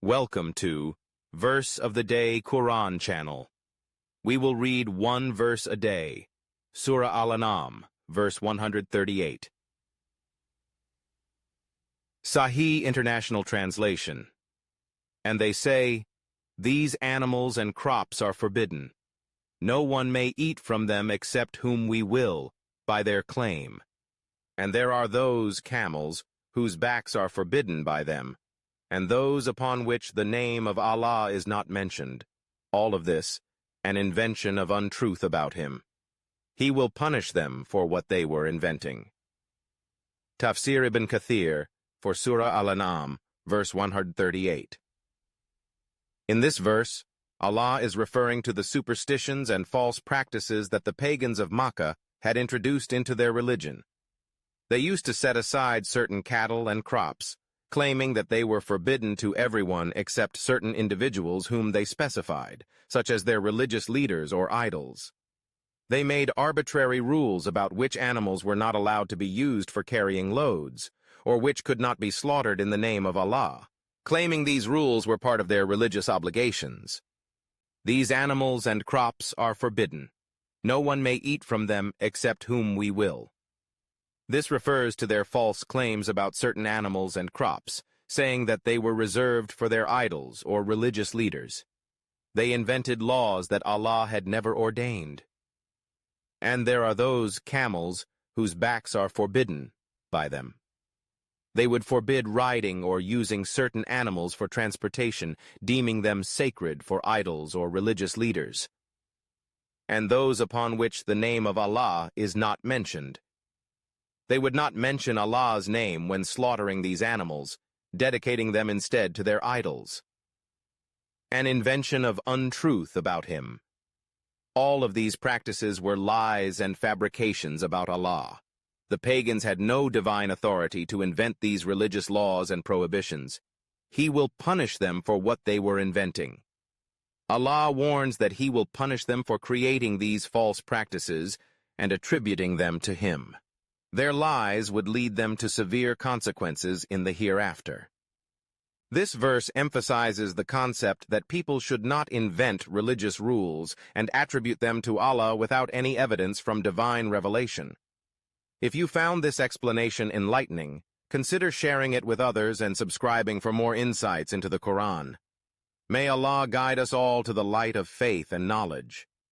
Welcome to Verse of the Day Quran channel. We will read one verse a day. Surah Al-An'am, verse 138. Sahih International Translation. And they say, "These animals and crops are forbidden. No one may eat from them except whom we will, by their claim. And there are those camels whose backs are forbidden by them, and those upon which the name of Allah is not mentioned. All of this, an invention of untruth about him. He will punish them for what they were inventing." Tafsir Ibn Kathir for Surah Al-An'am, verse 138. In this verse, Allah is referring to the superstitions and false practices that the pagans of Makkah had introduced into their religion. They used to set aside certain cattle and crops, claiming that they were forbidden to everyone except certain individuals whom they specified, such as their religious leaders or idols. They made arbitrary rules about which animals were not allowed to be used for carrying loads, or which could not be slaughtered in the name of Allah, claiming these rules were part of their religious obligations. These animals and crops are forbidden. No one may eat from them except whom we will. This refers to their false claims about certain animals and crops, saying that they were reserved for their idols or religious leaders. They invented laws that Allah had never ordained. And there are those camels whose backs are forbidden by them. They would forbid riding or using certain animals for transportation, deeming them sacred for idols or religious leaders. And those upon which the name of Allah is not mentioned. They would not mention Allah's name when slaughtering these animals, dedicating them instead to their idols. An invention of untruth about him. All of these practices were lies and fabrications about Allah. The pagans had no divine authority to invent these religious laws and prohibitions. He will punish them for what they were inventing. Allah warns that He will punish them for creating these false practices and attributing them to Him. Their lies would lead them to severe consequences in the hereafter. This verse emphasizes the concept that people should not invent religious rules and attribute them to Allah without any evidence from divine revelation. If you found this explanation enlightening, consider sharing it with others and subscribing for more insights into the Quran. May Allah guide us all to the light of faith and knowledge.